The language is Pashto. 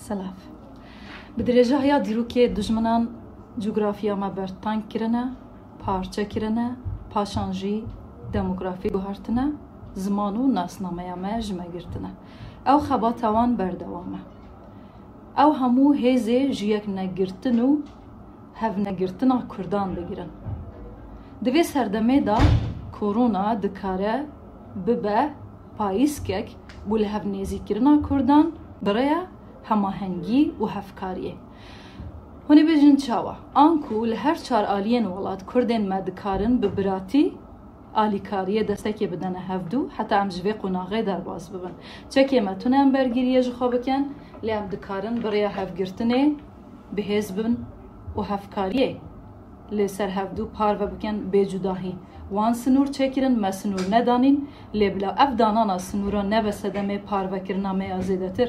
سلاف بدرجه هیا دیروکی دجمنان جغرافیا ما برتان کرنه پارچه کرنه پاشانجی دموگرافی گوهرتنه زمانو ناسنامه ما جمعگرتنه او خباتوان بردوامه او همو هیزه جیک نگرتنو هف نگرتنا کردان بگیرن دوی سردمه دا کورونا دکاره ببه پاییسکک بوله هف نیزی کرنا کردان برای هماهنگی و هفکاریه هونی بجن چاوا آنکو لهر چار آلین ولاد کردین مدکارن ببراتی آلیکاریه دستکی بدن هفدو حتی ام جوی قناغه در باز ببن چکی متونه ام برگیریه جو خوابکن لی ام دکارن برای هفگرتنه بهز ببن و هفکاریه لی سر هفدو پار و بکن بجوداهی وان سنور چکرن ما سنور ندانین لی بلا اف دانانا سنورا نبسدمه پار و کرنامه ازیدتر